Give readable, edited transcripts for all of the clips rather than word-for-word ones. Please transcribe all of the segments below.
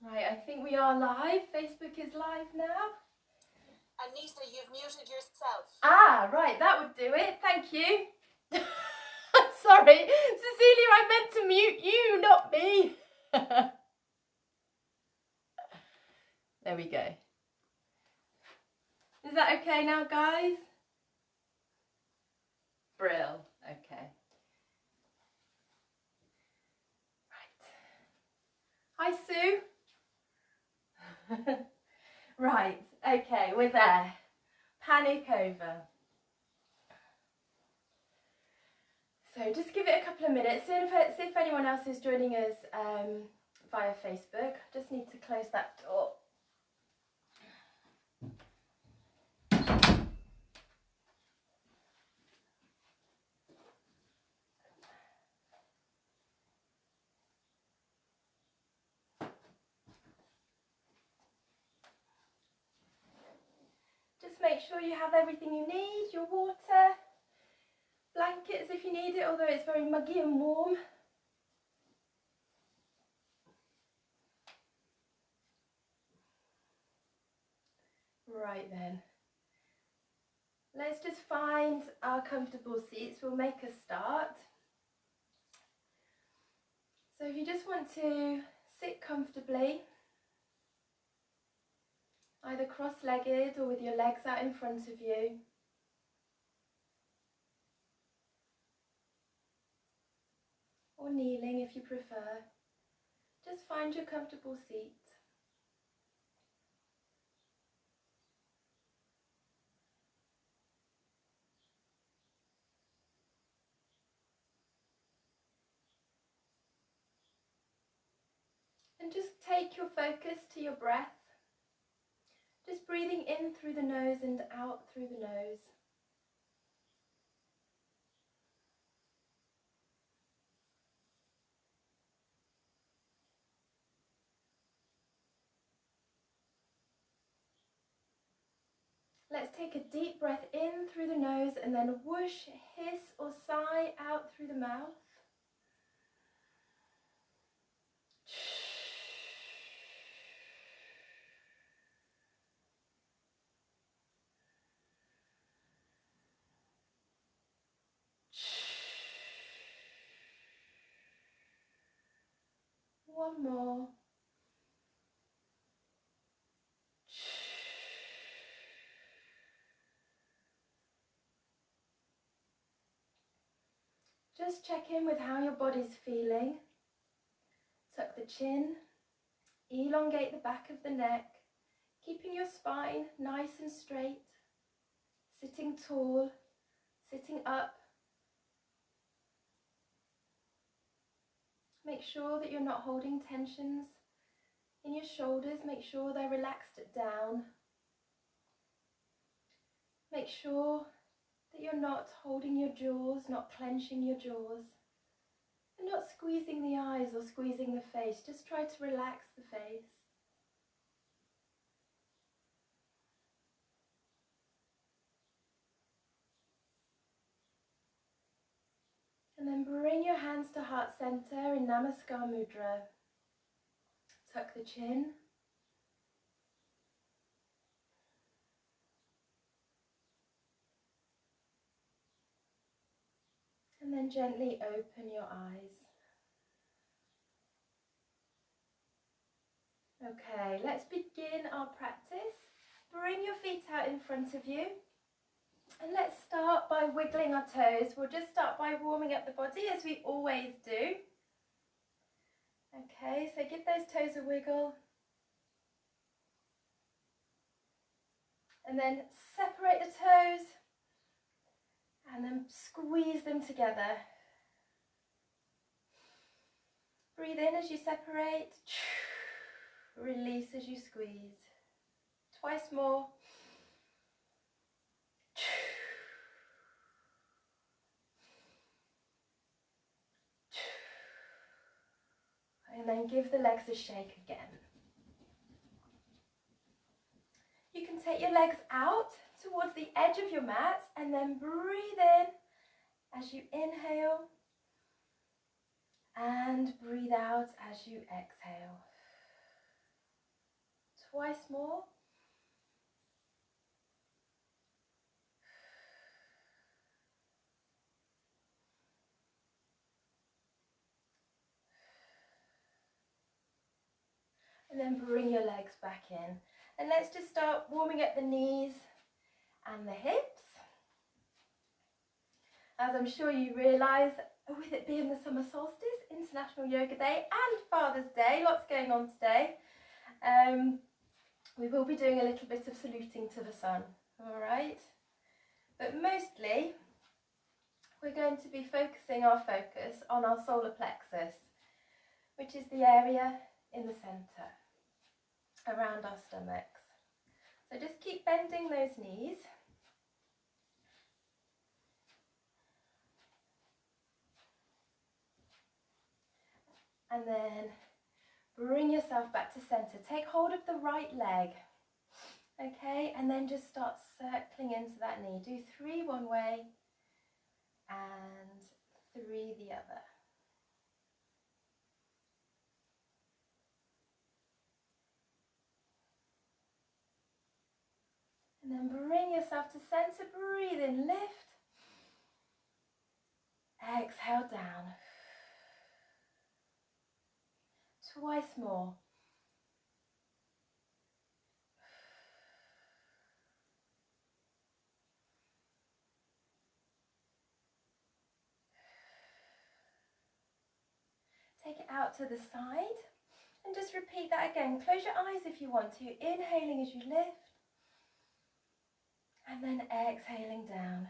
Right, I think we are live. Facebook is live now. Anita, you've muted yourself. Ah, right, that would do it. Thank you. Sorry, Cecilia, I meant to mute you, not me. There we go. Is that okay now, guys? Brill. Okay. Right. Hi, Sue. Right, okay, we're there. Panic over. So just give it a couple of minutes. See if anyone else is joining us via Facebook. Just need to close that door. Just make sure you have everything you need, your water, blankets if you need it, although it's very muggy and warm. Right then, let's just find our comfortable seats. We'll make a start. So if you just want to sit comfortably, either cross-legged or with your legs out in front of you. Or kneeling if you prefer. Just find your comfortable seat. And just take your focus to your breath. Just breathing in through the nose and out through the nose. Let's take a deep breath in through the nose and then whoosh, hiss or sigh out through the mouth. One more. Just check in with how your body's feeling. Tuck the chin, elongate the back of the neck, keeping your spine nice and straight, sitting tall, sitting up. Make sure that you're not holding tensions in your shoulders. Make sure they're relaxed down. Make sure that you're not holding your jaws, not clenching your jaws, and not squeezing the eyes or squeezing the face. Just try to relax the face. And then bring your hands to heart center in Namaskar Mudra. Tuck the chin. And then gently open your eyes. Okay, let's begin our practice. Bring your feet out in front of you. And let's start by wiggling our toes. We'll just start by warming up the body as we always do. Okay, so give those toes a wiggle. And then separate the toes. And then squeeze them together. Breathe in as you separate. Release as you squeeze. Twice more. And then give the legs a shake again. You can take your legs out towards the edge of your mat and then breathe in as you inhale and breathe out as you exhale. Twice more. And then bring your legs back in. And let's just start warming up the knees and the hips. As I'm sure you realise, with it being the summer solstice, International Yoga Day and Father's Day, lots going on today, we will be doing a little bit of saluting to the sun, all right? But mostly, we're going to be focusing our focus on our solar plexus, which is the area in the centre, around our stomachs. So just keep bending those knees. And then bring yourself back to centre. Take hold of the right leg, okay? And then just start circling into that knee. Do 3 one way and 3 the other. And then bring yourself to centre. Breathe in, lift. Exhale down. Twice more. Take it out to the side and just repeat that again. Close your eyes if you want to. Inhaling as you lift and then exhaling down.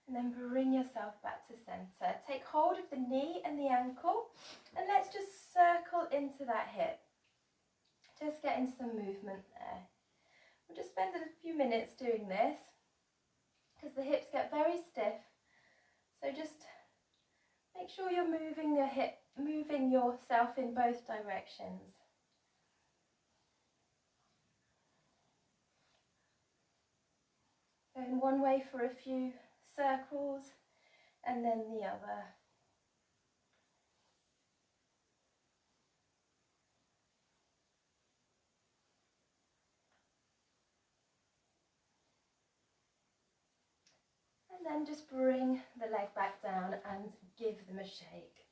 And then bring yourself back to centre. Take hold of the knee and the ankle and let's just circle into that hip. Just getting some movement there. We'll just spend a few minutes doing this because the hips get very stiff. So just make sure you're moving your hip, moving yourself in both directions. Going one way for a few circles and then the other. And then just bring the leg back down and give them a shake.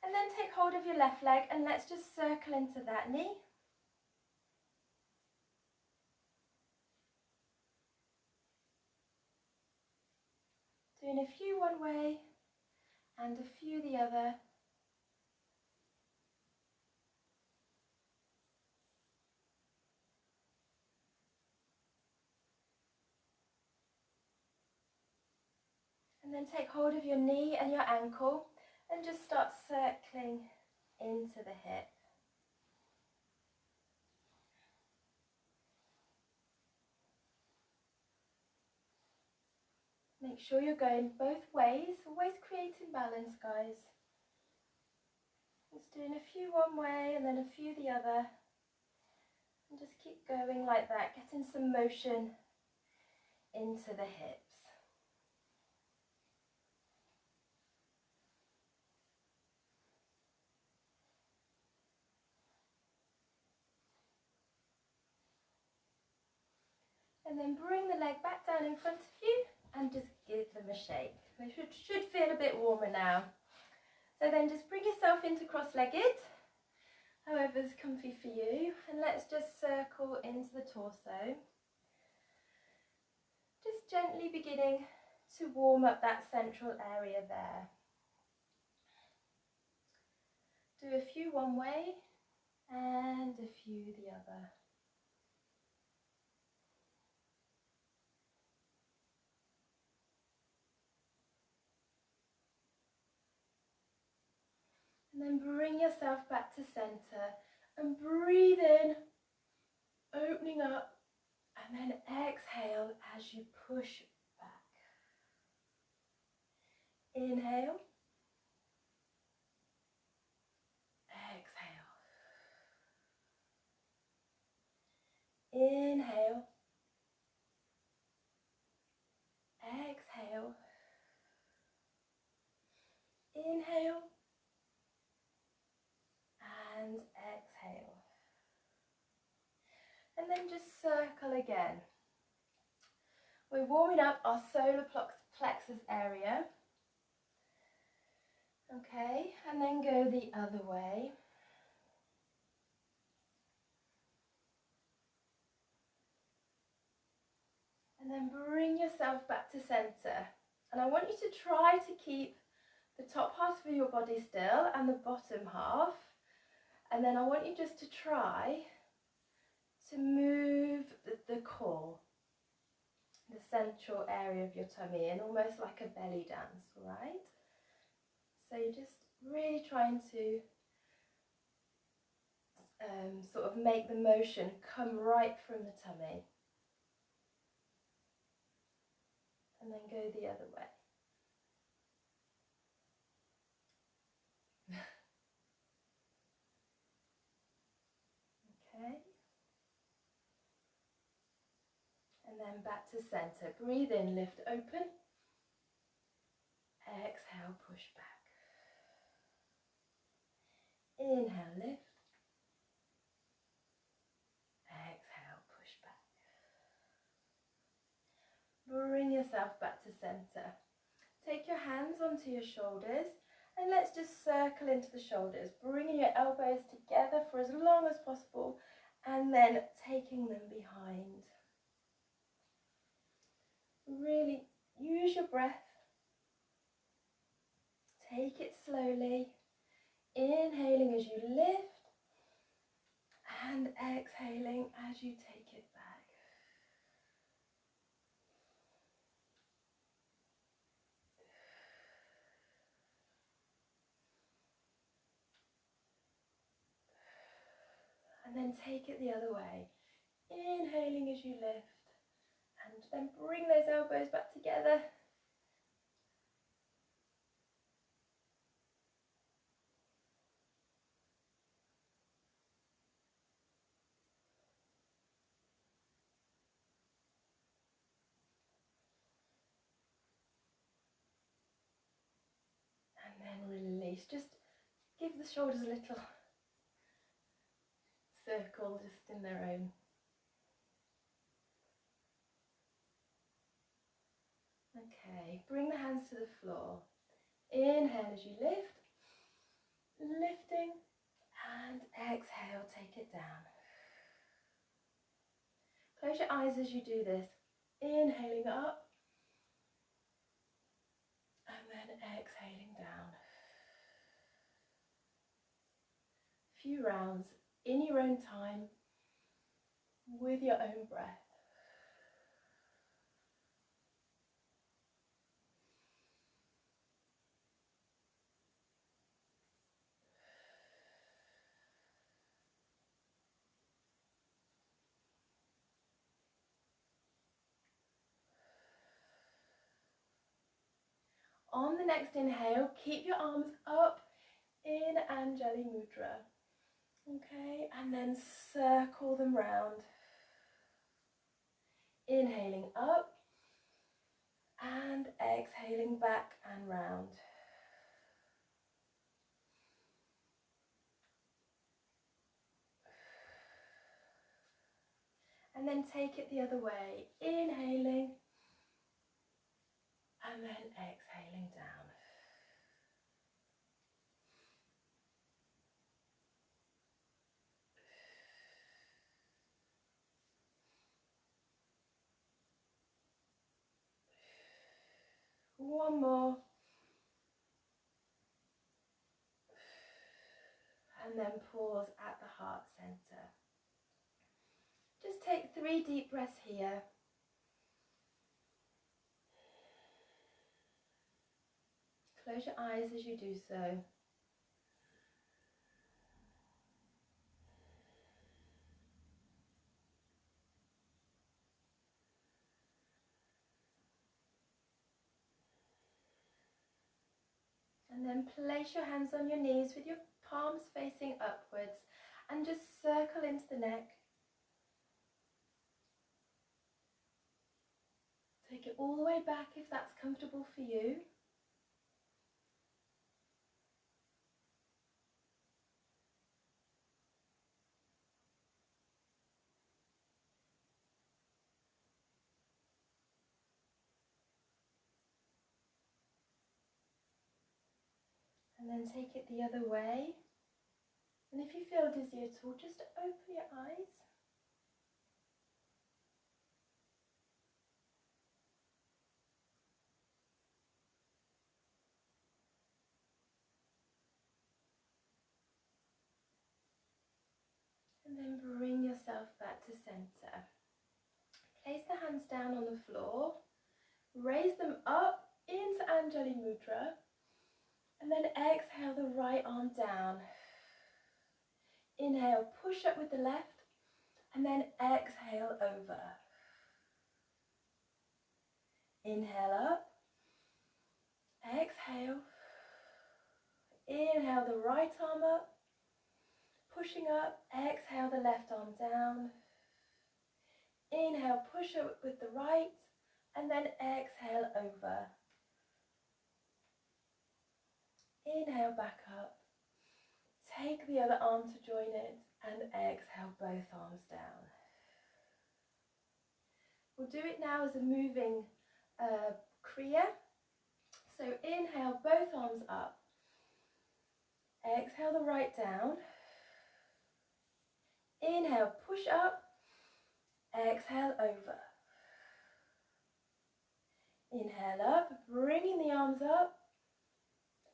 And then take hold of your left leg and let's just circle into that knee. Doing a few one way and a few the other. And then take hold of your knee and your ankle and just start circling into the hip. Make sure you're going both ways, always creating balance, guys. Just doing a few one way and then a few the other. And just keep going like that, getting some motion into the hips. And then bring the leg back down in front of you and just give them a shake. They should feel a bit warmer now. So then just bring yourself into cross-legged, however's comfy for you, and let's just circle into the torso. Just gently beginning to warm up that central area there. Do a few one way and a few the other. And then bring yourself back to centre and breathe in, opening up, and then exhale as you push back. Inhale. exhale. And then just circle again. We're warming up our solar plexus area. Okay, and then go the other way. And then bring yourself back to center. And I want you to try to keep the top half of your body still and the bottom half. And then I want you just to try to move the core, the central area of your tummy in, almost like a belly dance, all right? So you're just really trying to sort of make the motion come right from the tummy. And then go the other way. Okay. And then back to center. Breathe in, lift open. Exhale, push back. Inhale, lift. Exhale, push back. Bring yourself back to center. Take your hands onto your shoulders and let's just circle into the shoulders, bringing your elbows together for as long as possible and then taking them behind. Really use your breath. Take it slowly, inhaling as you lift and exhaling as you take it back. And then take it the other way, inhaling as you lift and then bring those elbows back together. And then release. Just give the shoulders a little circle just in their own. Okay, bring the hands to the floor. Inhale as you lift, lifting, and exhale, take it down. Close your eyes as you do this, inhaling up, and then exhaling down. A few rounds in your own time, with your own breath. On the next inhale, keep your arms up in Anjali Mudra. Okay, and then circle them round. Inhaling up and exhaling back and round. And then take it the other way, inhaling and then exhaling down. One more. And then pause at the heart center. Just take 3 deep breaths here. Close your eyes as you do so. And then place your hands on your knees with your palms facing upwards and just circle into the neck. Take it all the way back if that's comfortable for you. And then take it the other way. And if you feel dizzy at all, just open your eyes. And then bring yourself back to center. Place the hands down on the floor. Raise them up into Anjali Mudra. And then exhale the right arm down. Inhale, push up with the left. And then exhale over. Inhale up. Exhale. Inhale the right arm up. Pushing up. Exhale the left arm down. Inhale, push up with the right. And then exhale over. Inhale back up. Take the other arm to join it. And exhale both arms down. We'll do it now as a moving kriya. So inhale, both arms up. Exhale the right down. Inhale, push up. Exhale over. Inhale up, bringing the arms up.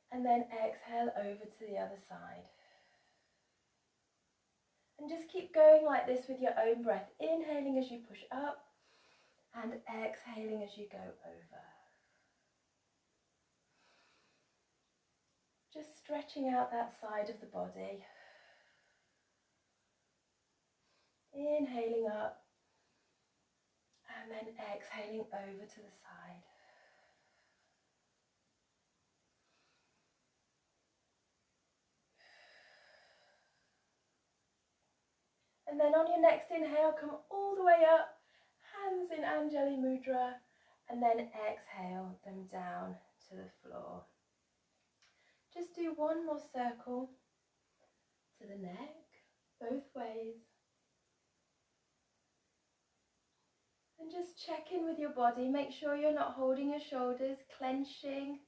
And then exhale over to the other side. And just keep going like this with your own breath. Inhaling as you push up. And exhaling as you go over. Just stretching out that side of the body. Inhaling up. And then exhaling over to the side. And then on your next inhale, come all the way up. Hands in Anjali Mudra. And then exhale them down to the floor. Just do one more circle to the neck, both ways. And just check in with your body. Make sure you're not holding your shoulders, clenching,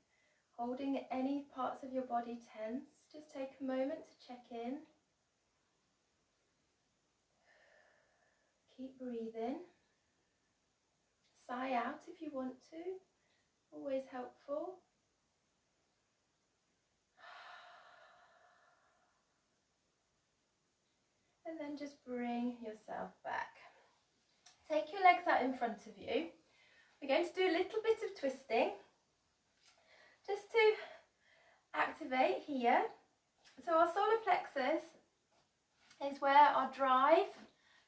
holding any parts of your body tense. Just take a moment to check in. Keep breathing. Sigh out if you want to. Always helpful. And then just bring yourself back. Take your legs out in front of you. We're going to do a little bit of twisting. Just to activate here. So our solar plexus is where our drive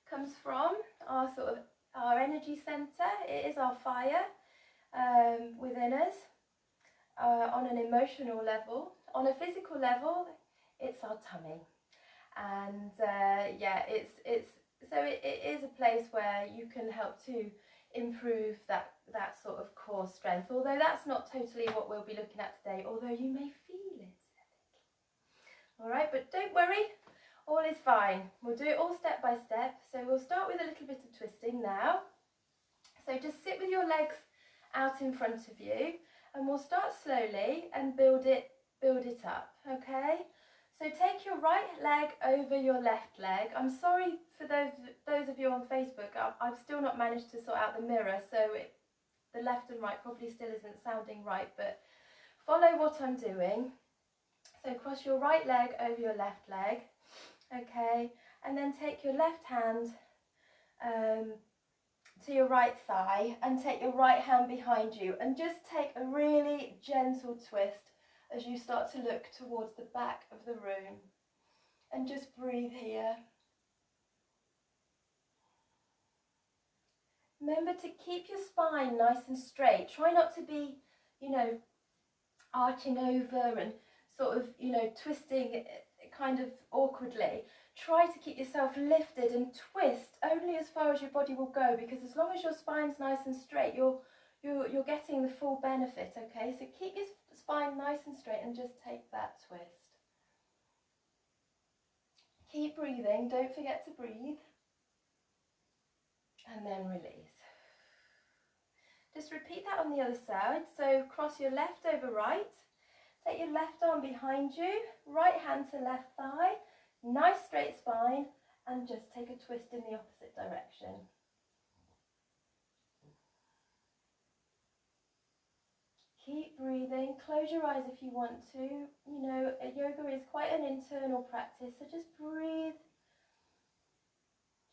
comes from, our energy center. It is our fire within us on an emotional level. On a physical level, it's our tummy. And yeah, it is a place where you can help to improve that sort of core strength, although that's not totally what we'll be looking at today, although you may feel it. All right, but don't worry, all is fine. We'll do it all step by step. So we'll start with a little bit of twisting now. So just sit with your legs out in front of you, and we'll start slowly and build it up, okay? So take your right leg over your left leg. I'm sorry for those of you on Facebook, I've still not managed to sort out the mirror, so the left and right probably still isn't sounding right, but follow what I'm doing. So cross your right leg over your left leg, okay? And then take your left hand to your right thigh and take your right hand behind you, and just take a really gentle twist as you start to look towards the back of the room, and just breathe here. Remember to keep your spine nice and straight. Try not to be, arching over and sort of, twisting kind of awkwardly. Try to keep yourself lifted and twist only as far as your body will go, because as long as your spine's nice and straight, you're getting the full benefit, okay? So keep your spine nice and straight and just take that twist. Keep breathing, don't forget to breathe. And then release. Just repeat that on the other side. So cross your left over right. Take your left arm behind you, right hand to left thigh, nice straight spine, and just take a twist in the opposite direction. Keep breathing. Close your eyes if you want to. You know, yoga is quite an internal practice, so just breathe.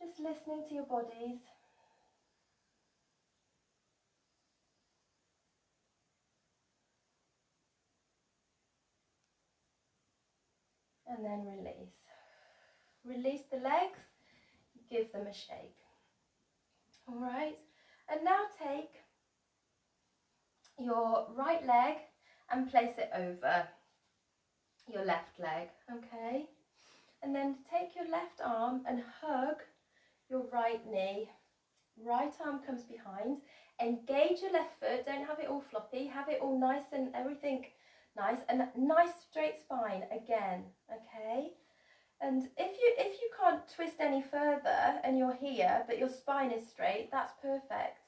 Just listening to your bodies. And then release. Release the legs, give them a shake. All right, and now take your right leg and place it over your left leg, okay? And then take your left arm and hug your right knee. Right arm comes behind. Engage your left foot, don't have it all floppy, have it all nice and everything nice, and nice straight spine again, okay? And if you can't twist any further and you're here but your spine is straight, that's perfect.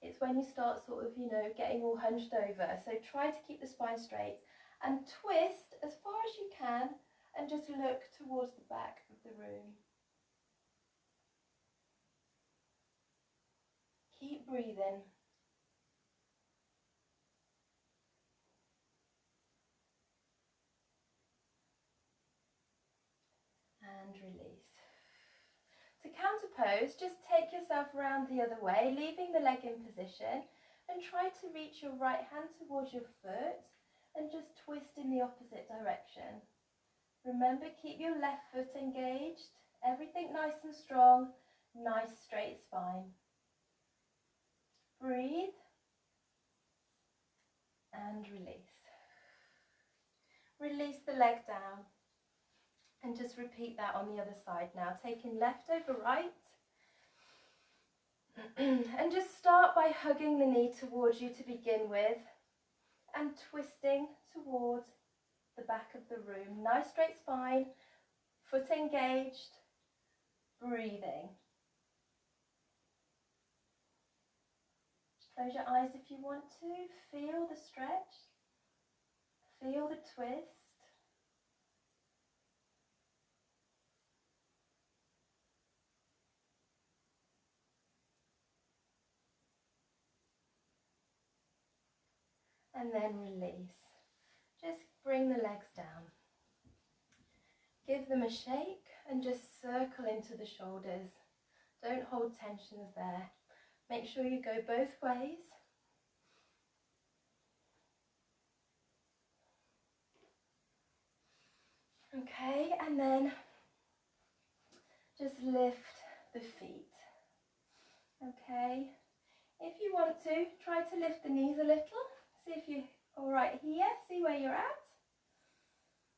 It's when you start sort of, you know, getting all hunched over. So try to keep the spine straight and twist as far as you can and just look towards the back of the room. Keep breathing. And release. To counter pose, just take yourself around the other way, leaving the leg in position, and try to reach your right hand towards your foot and just twist in the opposite direction. Remember, keep your left foot engaged, everything nice and strong, nice straight spine. Breathe and release. Release the leg down. And just repeat that on the other side now, taking left over right. And just start by hugging the knee towards you to begin with and twisting towards the back of the room. Nice straight spine, foot engaged, breathing. Close your eyes if you want to. Feel the stretch, feel the twist. And then release. Just bring the legs down. Give them a shake and just circle into the shoulders. Don't hold tensions there. Make sure you go both ways. Okay, and then just lift the feet. Okay, if you want to, try to lift the knees a little. See if you're all right here, see where you're at.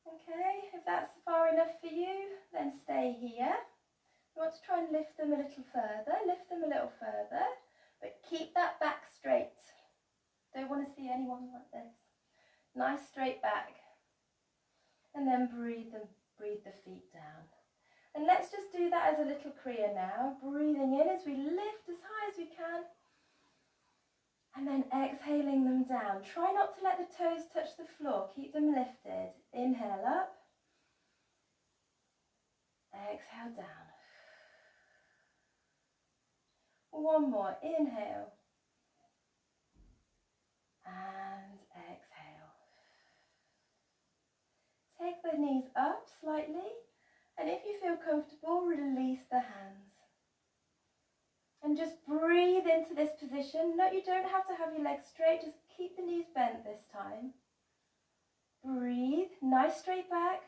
Okay, if that's far enough for you, then stay here. You want to try and lift them a little further, but keep that back straight. Don't want to see anyone like this. Nice straight back. And then breathe the feet down. And let's just do that as a little kriya now. Breathing in as we lift as high as we can. And then exhaling them down. Try not to let the toes touch the floor. Keep them lifted. Inhale up. Exhale down. One more. Inhale. And exhale. Take the knees up slightly. And if you feel comfortable, release the hands. And just breathe into this position. No, you don't have to have your legs straight. Just keep the knees bent this time. Breathe. Nice straight back.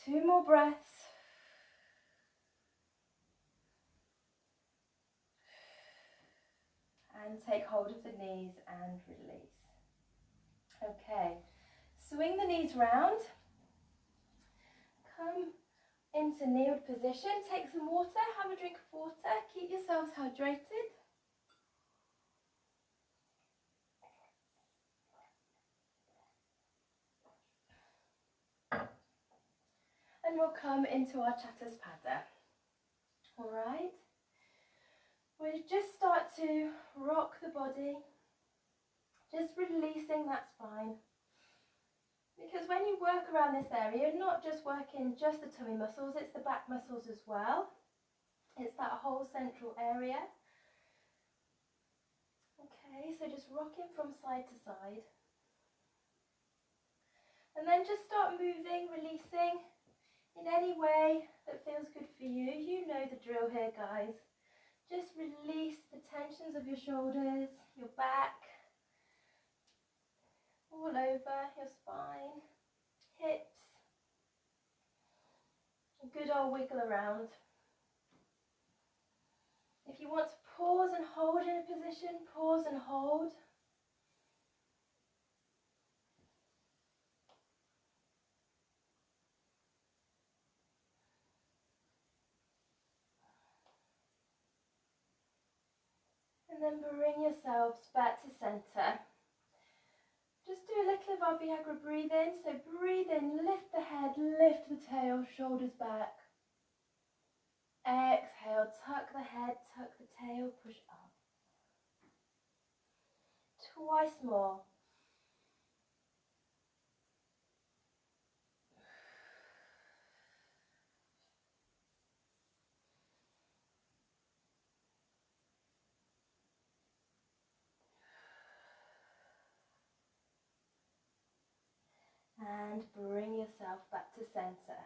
2 more breaths. And take hold of the knees and release. Okay. Swing the knees round. Come into kneeled position, take some water, have a drink of water, keep yourselves hydrated. And we'll come into our Chaturpada. All right? We'll just start to rock the body Just releasing that spine. Because when you work around this area, you're not just working just the tummy muscles, it's the back muscles as well. It's that whole central area. Okay, so just rocking from side to side. And then just start moving, releasing in any way that feels good for you. You know the drill here, guys. Just release the tensions of your shoulders, your back, all over your spine, hips. A good old wiggle around. If you want to pause and hold in a position, pause and hold. And then bring yourselves back to center. Just do a little of our Viagra breathing. So breathe in, lift the head, lift the tail, shoulders back. Exhale, tuck the head, tuck the tail, push up. Twice more. And bring yourself back to center.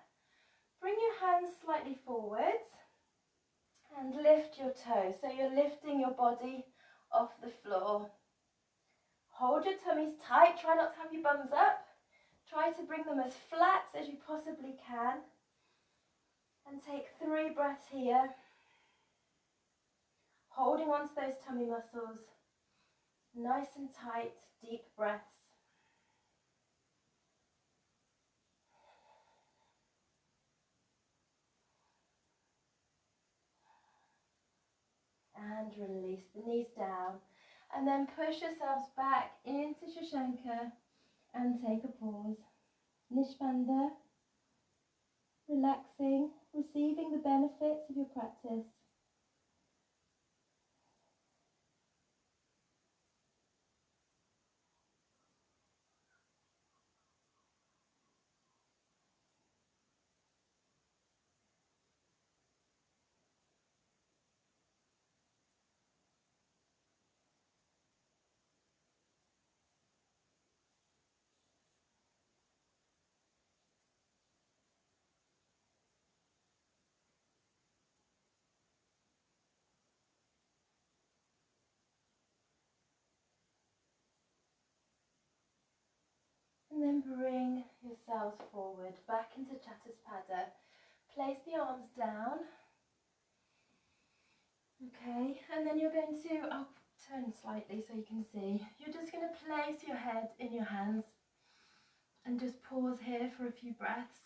Bring your hands slightly forwards and lift your toes. So you're lifting your body off the floor. Hold your tummies tight. Try not to have your bums up. Try to bring them as flat as you possibly can. And take 3 breaths here. Holding on to those tummy muscles. Nice and tight, deep breaths. And release the knees down. And then push yourselves back into Shashanka and take a pause. Nishbanda, relaxing, receiving the benefits of your practice. And then bring yourselves forward, back into Chatuspada. Place the arms down. Okay, and then you're going to, I'll turn slightly so you can see. You're just going to place your head in your hands and just pause here for a few breaths.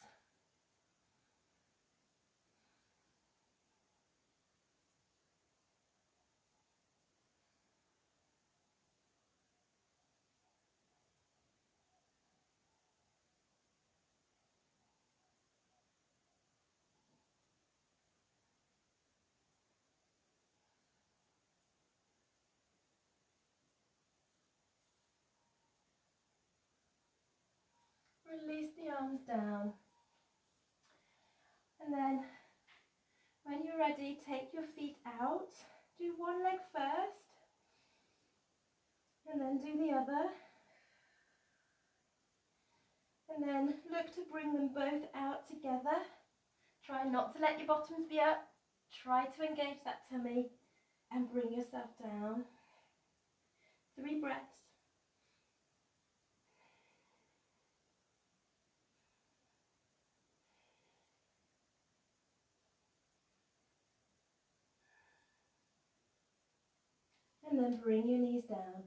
Release the arms down. And then when you're ready, take your feet out. Do one leg first. And then do the other. And then look to bring them both out together. Try not to let your bottoms be up. Try to engage that tummy and bring yourself down. 3 breaths. And then bring your knees down.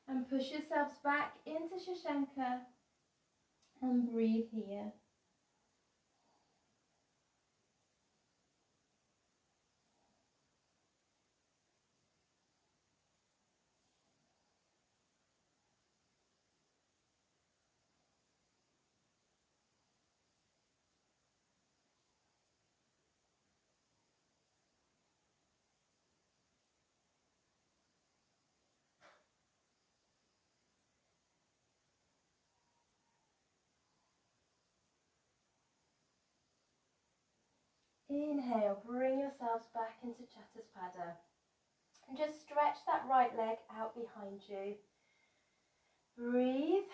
And push yourselves back into Shashanka. And breathe here. Inhale, bring yourselves back into Chaturpada. And just stretch that right leg out behind you. Breathe.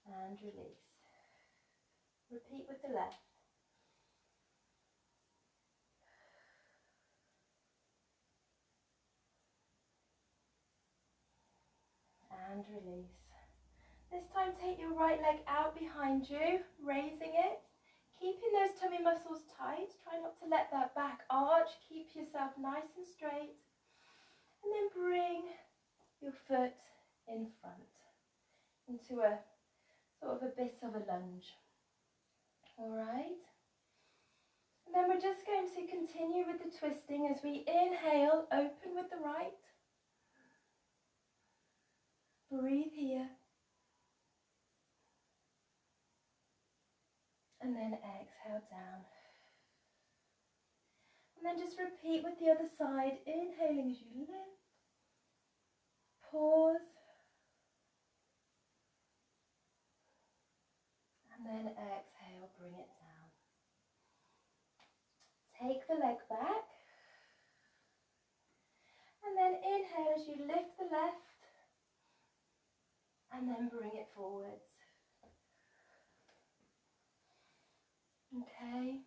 And release. Repeat with the left. And release. This time take your right leg out behind you, raising it. Keeping those tummy muscles tight. Try not to let that back arch. Keep yourself nice and straight. And then bring your foot in front into a sort of a bit of a lunge. Alright. And then we're just going to continue with the twisting as we inhale, open with the right. Breathe here. And then exhale down. And then just repeat with the other side, inhaling as you lift. Pause. And then exhale, bring it down. Take the leg back. And then inhale as you lift the left. And then bring it forwards. Okay.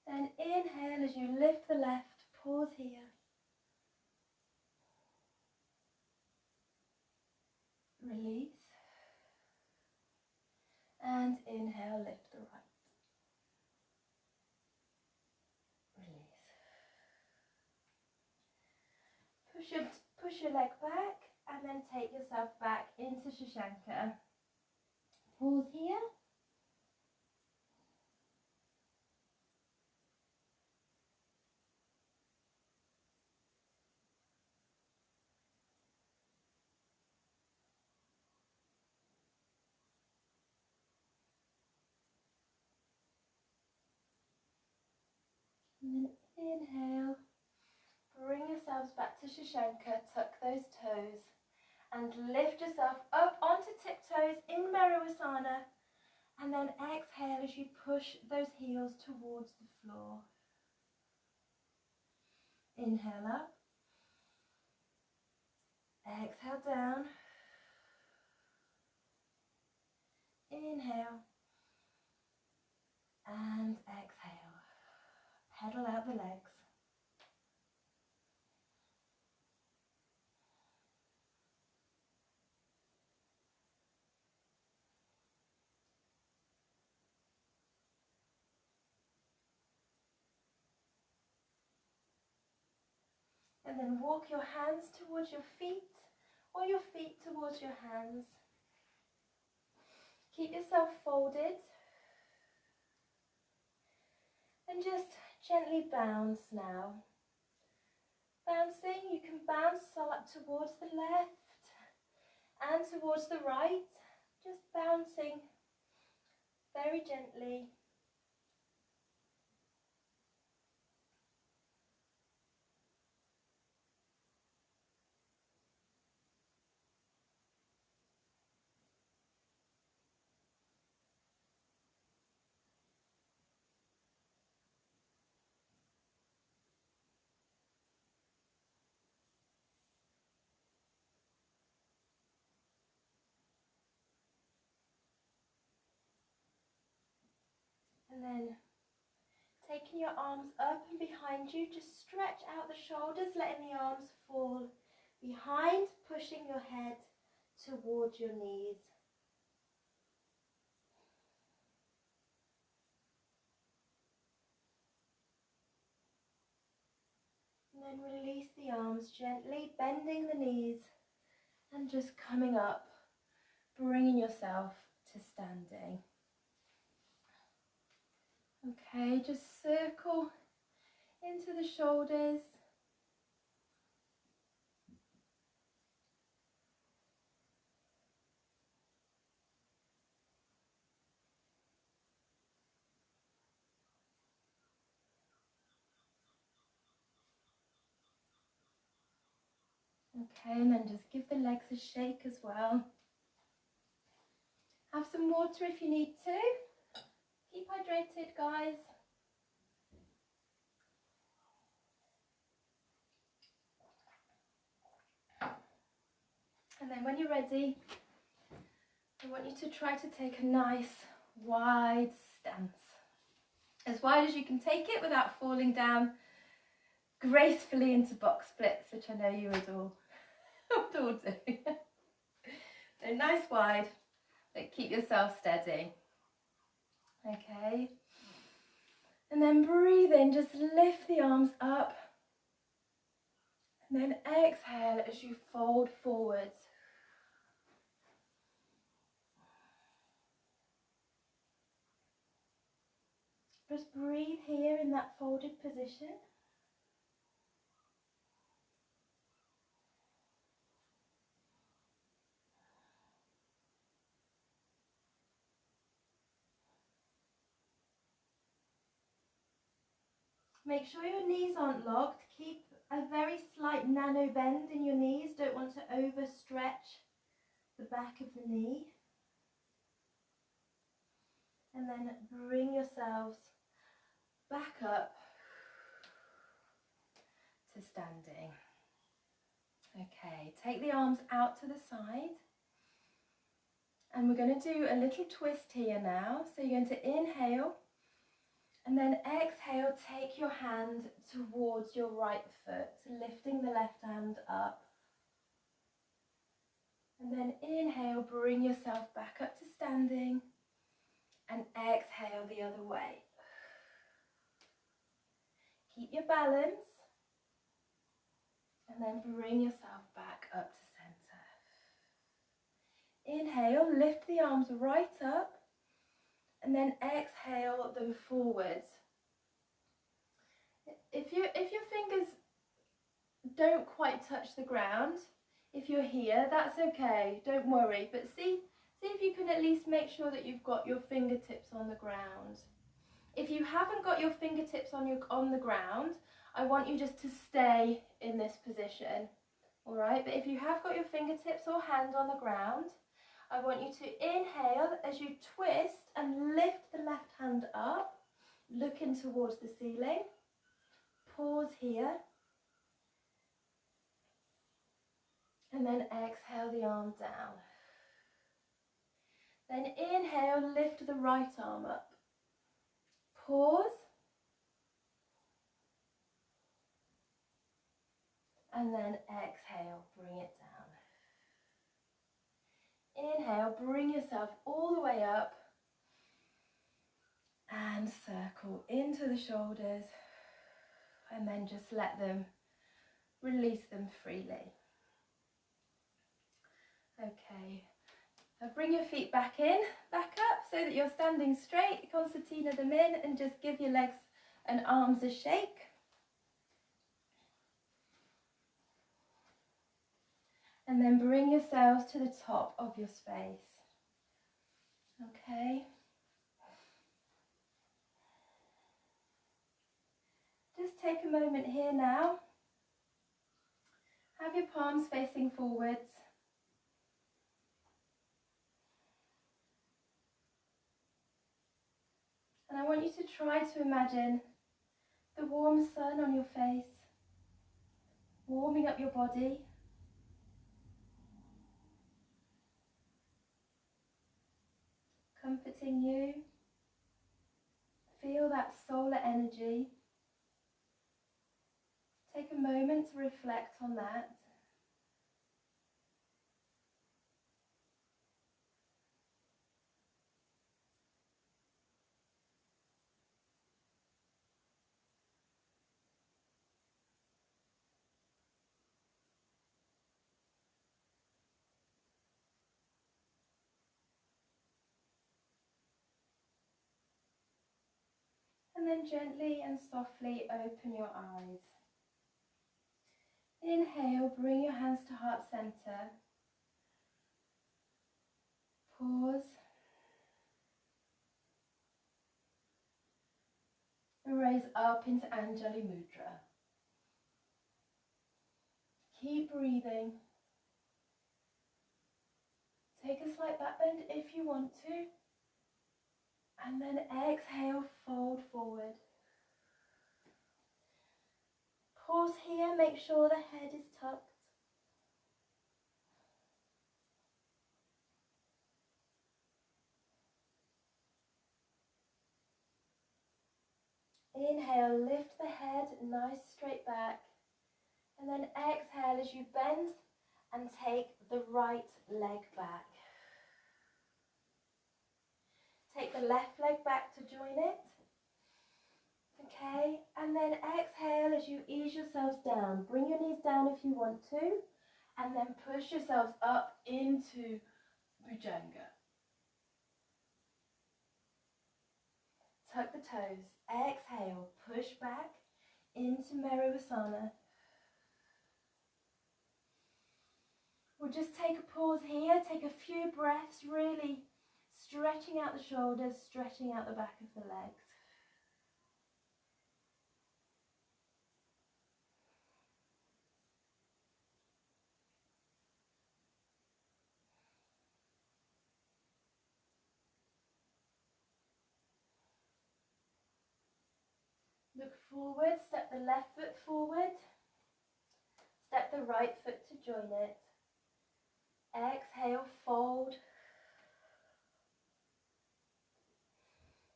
Then inhale as you lift the left. Pause here. Release. And inhale, lift the right. Release. Push your leg back and then take yourself back into Shashanka. Pause here. And then inhale. Bring yourselves back to Shashanka, tuck those toes and lift yourself up onto tiptoes in Merivasana, and then exhale as you push those heels towards the floor. Inhale up, exhale down, inhale and exhale. Pedal out the legs. And then walk your hands towards your feet or your feet towards your hands. Keep yourself folded and just gently bounce now. Bouncing, you can bounce up towards the left and towards the right. Just bouncing very gently. And then taking your arms up and behind you, just stretch out the shoulders, letting the arms fall behind, pushing your head towards your knees. And then release the arms gently, bending the knees and just coming up, bringing yourself to standing. Okay, just circle into the shoulders. Okay, and then just give the legs a shake as well. Have some water if you need to. Keep hydrated, guys. And then when you're ready, I want you to try to take a nice wide stance. As wide as you can take it without falling down gracefully into box splits, which I know you would all do. So nice wide, but keep yourself steady. Okay. And then breathe in, just lift the arms up. And then exhale as you fold forwards. Just breathe here in that folded position. Make sure your knees aren't locked. Keep a very slight nano bend in your knees. Don't want to overstretch the back of the knee. And then bring yourselves back up to standing. Okay, take the arms out to the side. And we're going to do a little twist here now. So you're going to inhale. And then exhale, take your hand towards your right foot, lifting the left hand up. And then inhale, bring yourself back up to standing. And exhale the other way. Keep your balance. And then bring yourself back up to center. Inhale, lift the arms right up. And then exhale them forwards. If your fingers don't quite touch the ground, if you're here, that's okay, don't worry. But see if you can at least make sure that you've got your fingertips on the ground. If you haven't got your fingertips on the ground, I want you just to stay in this position. All right, but if you have got your fingertips or hand on the ground, I want you to inhale as you twist and lift the left hand up, looking towards the ceiling. Pause here. And then exhale the arm down. Then inhale, lift the right arm up. Pause. And then exhale, bring it down. Inhale, bring yourself all the way up. And circle into the shoulders. And then just let them, release them freely. Okay. Now bring your feet back up so that you're standing straight. Concertina them in and just give your legs and arms a shake. And then bring yourselves to the top of your space. Okay. Just take a moment here now. Have your palms facing forwards. And I want you to try to imagine the warm sun on your face, warming up your body. Comforting you. Feel that solar energy. Take a moment to reflect on that. And then gently and softly open your eyes. Inhale, bring your hands to heart center. Pause. And raise up into Anjali Mudra. Keep breathing. Take a slight back bend if you want to. And then exhale, fold forward. Pause here, make sure the head is tucked. Inhale, lift the head, nice straight back. And then exhale as you bend and take the right leg back. Take the left leg back to join it. Okay, and then exhale as you ease yourselves down. Bring your knees down if you want to, and then push yourselves up into Bhujanga. Tuck the toes. Exhale, push back into Merivasana. We'll just take a pause here, take a few breaths, really stretching out the shoulders, stretching out the back of the legs. Look forward, step the left foot forward, step the right foot to join it. Exhale, fold.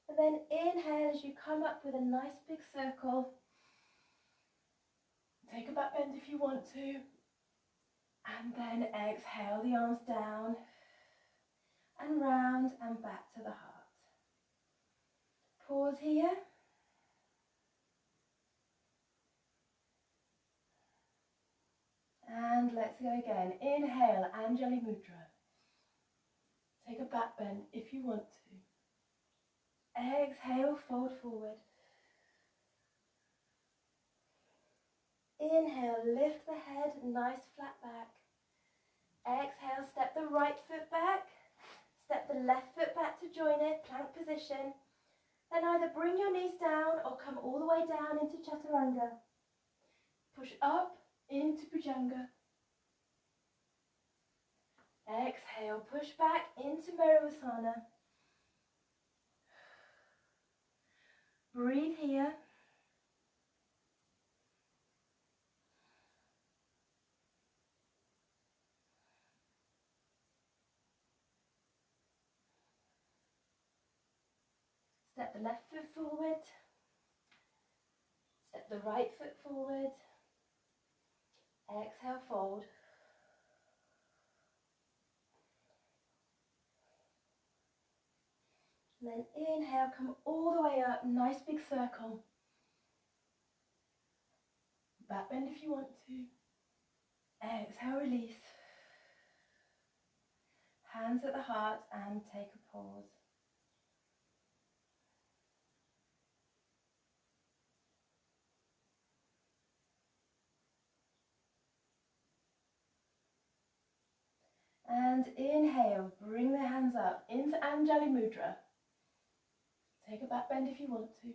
And then inhale as you come up with a nice big circle. Take a back bend if you want to. And then exhale the arms down and round and back to the heart. Pause here. And let's go again. Inhale, Anjali Mudra. Take a back bend if you want to. Exhale, fold forward. Inhale, lift the head, nice flat back. Exhale, step the right foot back. Step the left foot back to join it, plank position. Then either bring your knees down or come all the way down into Chaturanga. Push up into Bhujanga. Exhale, push back into Merivasana. Breathe here. Step the left foot forward. Step the right foot forward. Exhale, fold. And then inhale, come all the way up, nice big circle. Back bend if you want to. Exhale, release. Hands at the heart and take a pause. And inhale, bring the hands up into Anjali Mudra. Take a back bend if you want to.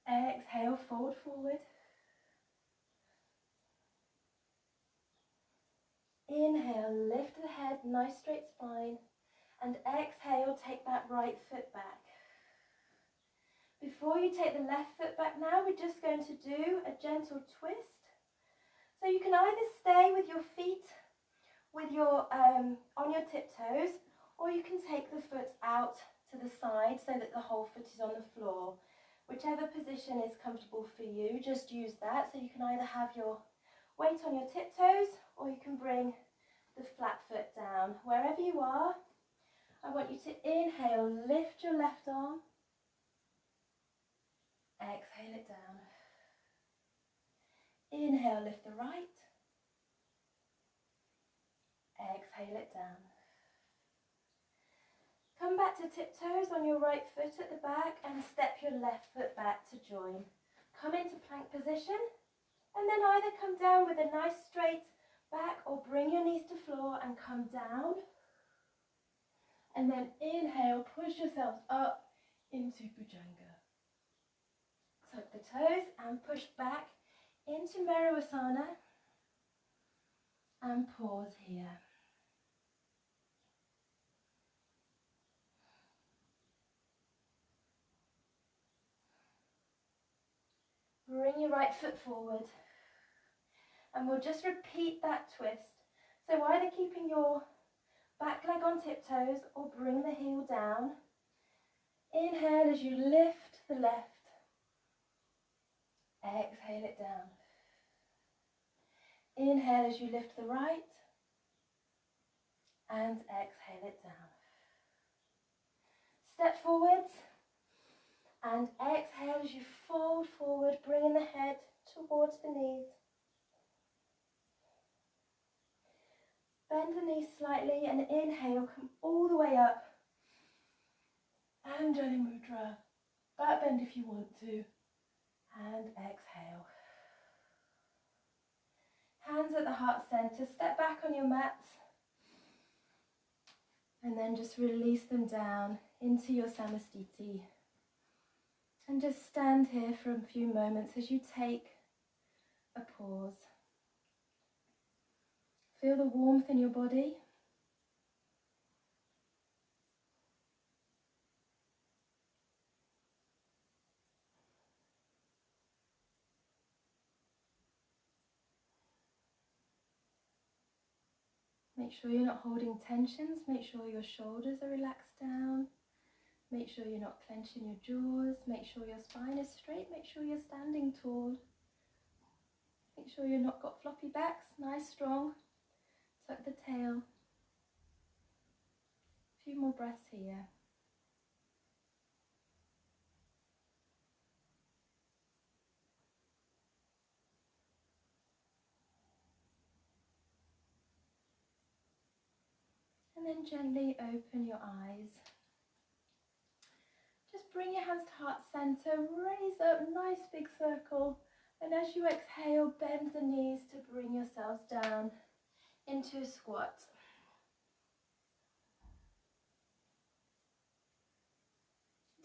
Exhale, fold forward. Inhale, lift the head, nice straight spine. And exhale, take that right foot back. Before you take the left foot back now, we're just going to do a gentle twist. So you can either stay with your feet on your tiptoes, or you can take the foot out to the side so that the whole foot is on the floor. Whichever position is comfortable for you, just use that. So you can either have your weight on your tiptoes, or you can bring the flat foot down. Wherever you are, I want you to inhale, lift your left arm, exhale it down. Inhale, lift the right, exhale it down. Come back to tiptoes on your right foot at the back and step your left foot back to join. Come into plank position and then either come down with a nice straight back or bring your knees to floor and come down. And then inhale, push yourselves up into Bhujanga. Tuck the toes and push back into Merivasana and pause here. your right foot forward. And we'll just repeat that twist. So either keeping your back leg on tiptoes or bring the heel down. Inhale as you lift the left. Exhale it down. Inhale as you lift the right. And exhale it down. Step forwards. And exhale as you fold forward, bringing the head towards the knees. Bend the knees slightly and inhale, come all the way up. Anjali Mudra. Back bend if you want to. And exhale. Hands at the heart center. Step back on your mats. And then just release them down into your samastiti. And just stand here for a few moments as you take a pause. Feel the warmth in your body. Make sure you're not holding tensions. Make sure your shoulders are relaxed down. Make sure you're not clenching your jaws. Make sure your spine is straight. Make sure you're standing tall. Make sure you've not got floppy backs. Nice, strong. Tuck the tail. A few more breaths here. And then gently open your eyes. Just bring your hands to heart center, raise up, nice big circle. And as you exhale, bend the knees to bring yourselves down into a squat.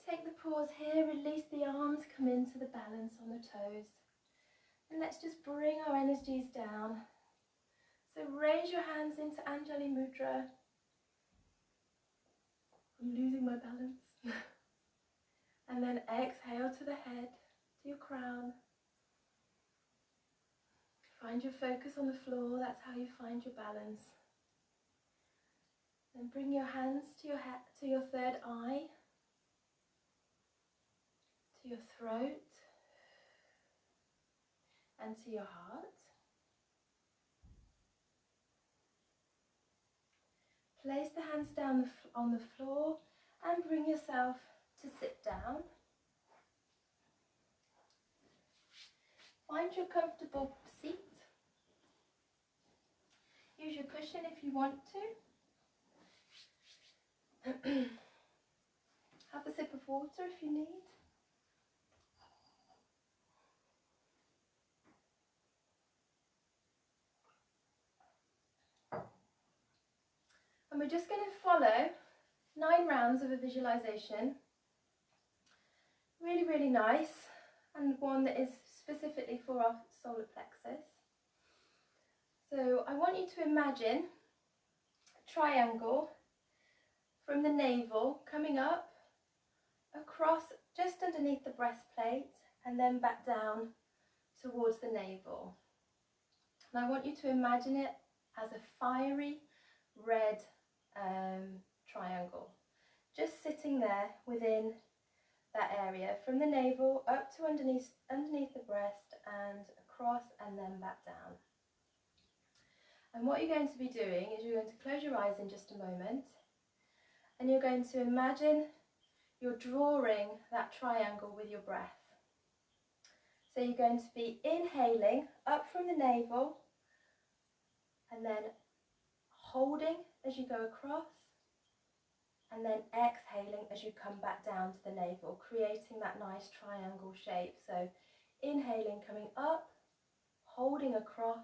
Take the pause here, release the arms, come into the balance on the toes. And let's just bring our energies down. So raise your hands into Anjali Mudra. I'm losing my balance. And then exhale to the head, to your crown. Find your focus on the floor, that's how you find your balance. Then bring your hands to your third eye, to your throat, and to your heart. Place the hands down on the floor and bring yourself to sit down. Find your comfortable seat. Use your cushion if you want to. Have a sip of water if you need. And we're just going to follow 9 rounds of a visualization. Really, really nice, and one that is specifically for our solar plexus. So I want you to imagine a triangle from the navel coming up, across just underneath the breastplate, and then back down towards the navel. And I want you to imagine it as a fiery red triangle, just sitting there within that area, from the navel up to underneath the breast and across and then back down. And what you're going to be doing is you're going to close your eyes in just a moment, and you're going to imagine you're drawing that triangle with your breath. So you're going to be inhaling up from the navel and then holding as you go across, and then exhaling as you come back down to the navel, creating that nice triangle shape. So inhaling, coming up, holding across,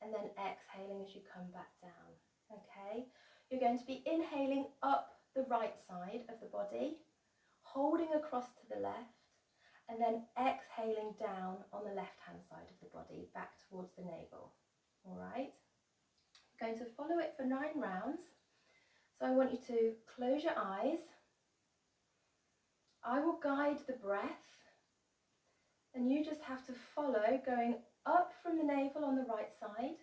and then exhaling as you come back down. Okay, you're going to be inhaling up the right side of the body, holding across to the left, and then exhaling down on the left hand side of the body, back towards the navel. All right, I'm going to follow it for 9 rounds. So I want you to close your eyes. I will guide the breath, And you just have to follow, going up from the navel on the right side,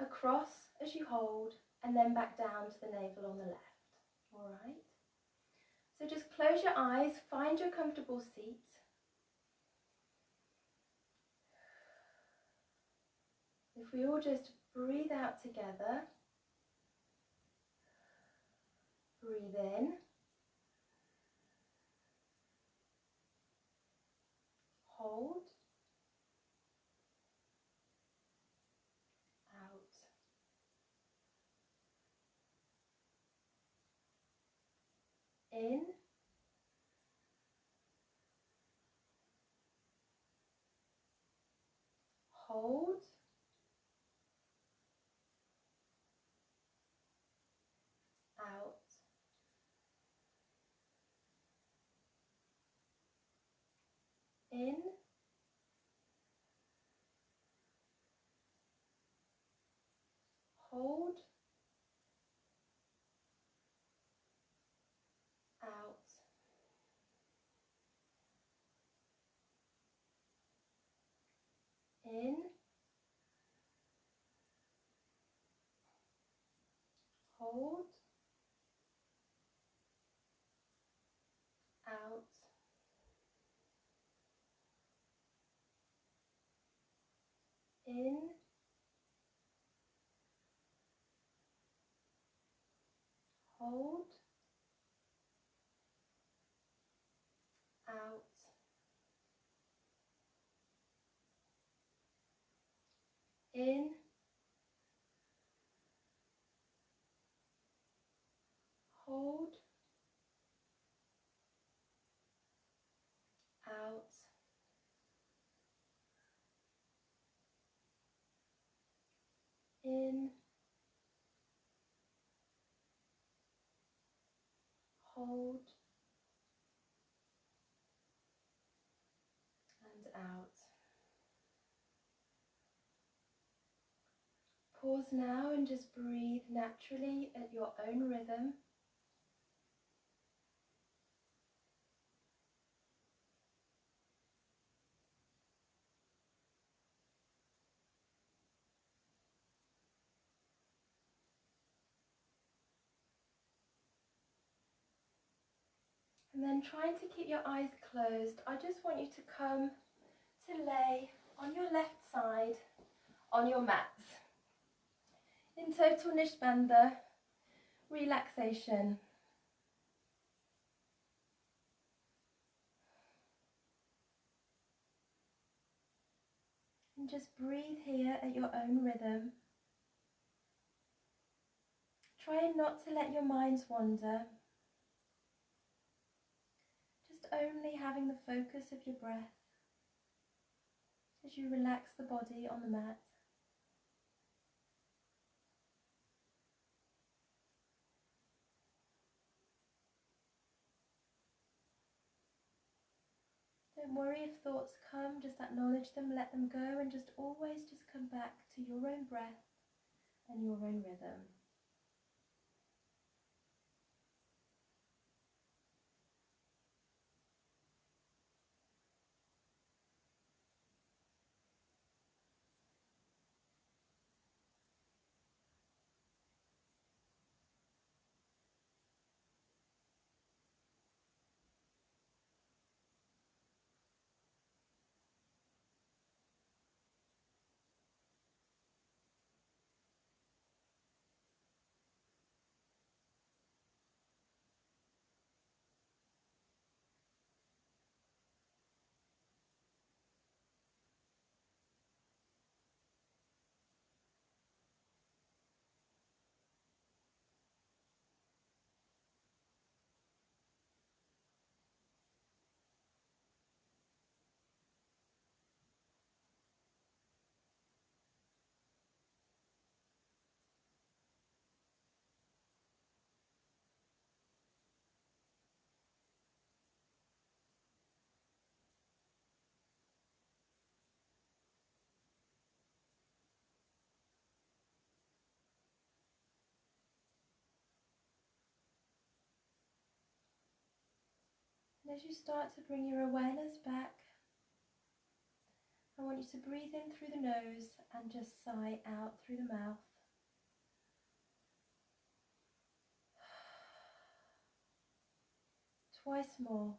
across as you hold, and then back down to the navel on the left. All right? So just close your eyes, find your comfortable seat. If we all just breathe out together, breathe in, hold, out. In, hold, out. In, hold, out. In, hold, out. In, hold, out. In, hold, out. In, hold, and out. Pause now and just breathe naturally at your own rhythm. And then trying to keep your eyes closed, I just want you to come to lay on your left side on your mats in total Nishbanda relaxation. And just breathe here at your own rhythm. Try not to let your minds wander. Just only having the focus of your breath as you relax the body on the mat. Don't worry if thoughts come, just acknowledge them, let them go, and just always just come back to your own breath and your own rhythm. And as you start to bring your awareness back I want you to breathe in through the nose and just sigh out through the mouth. Twice more.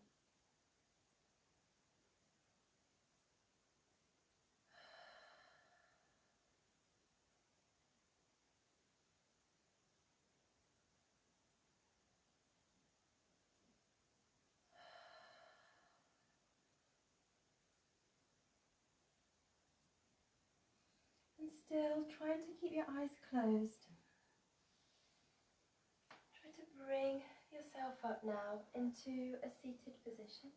And still trying to keep your eyes closed. Try to bring yourself up now into a seated position.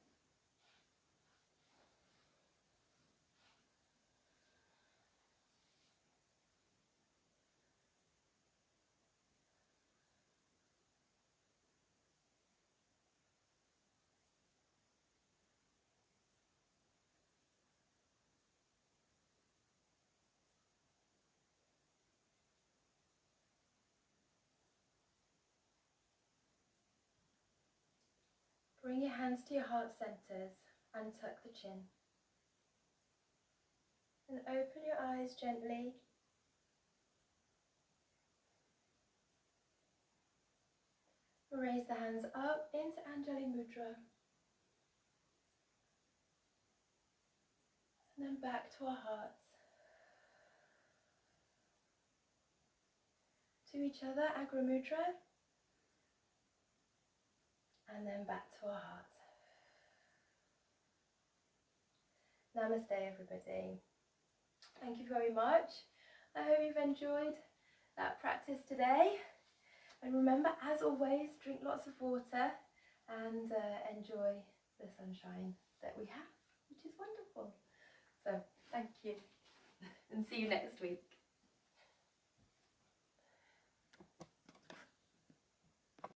Bring your hands to your heart centers and tuck the chin. And open your eyes gently. Raise the hands up into Anjali Mudra. And then back to our hearts. To each other, Agra Mudra. And then back to our hearts. Namaste, everybody. Thank you very much. I hope you've enjoyed that practice today. And remember, as always, drink lots of water and enjoy the sunshine that we have, which is wonderful. So, thank you. And see you next week.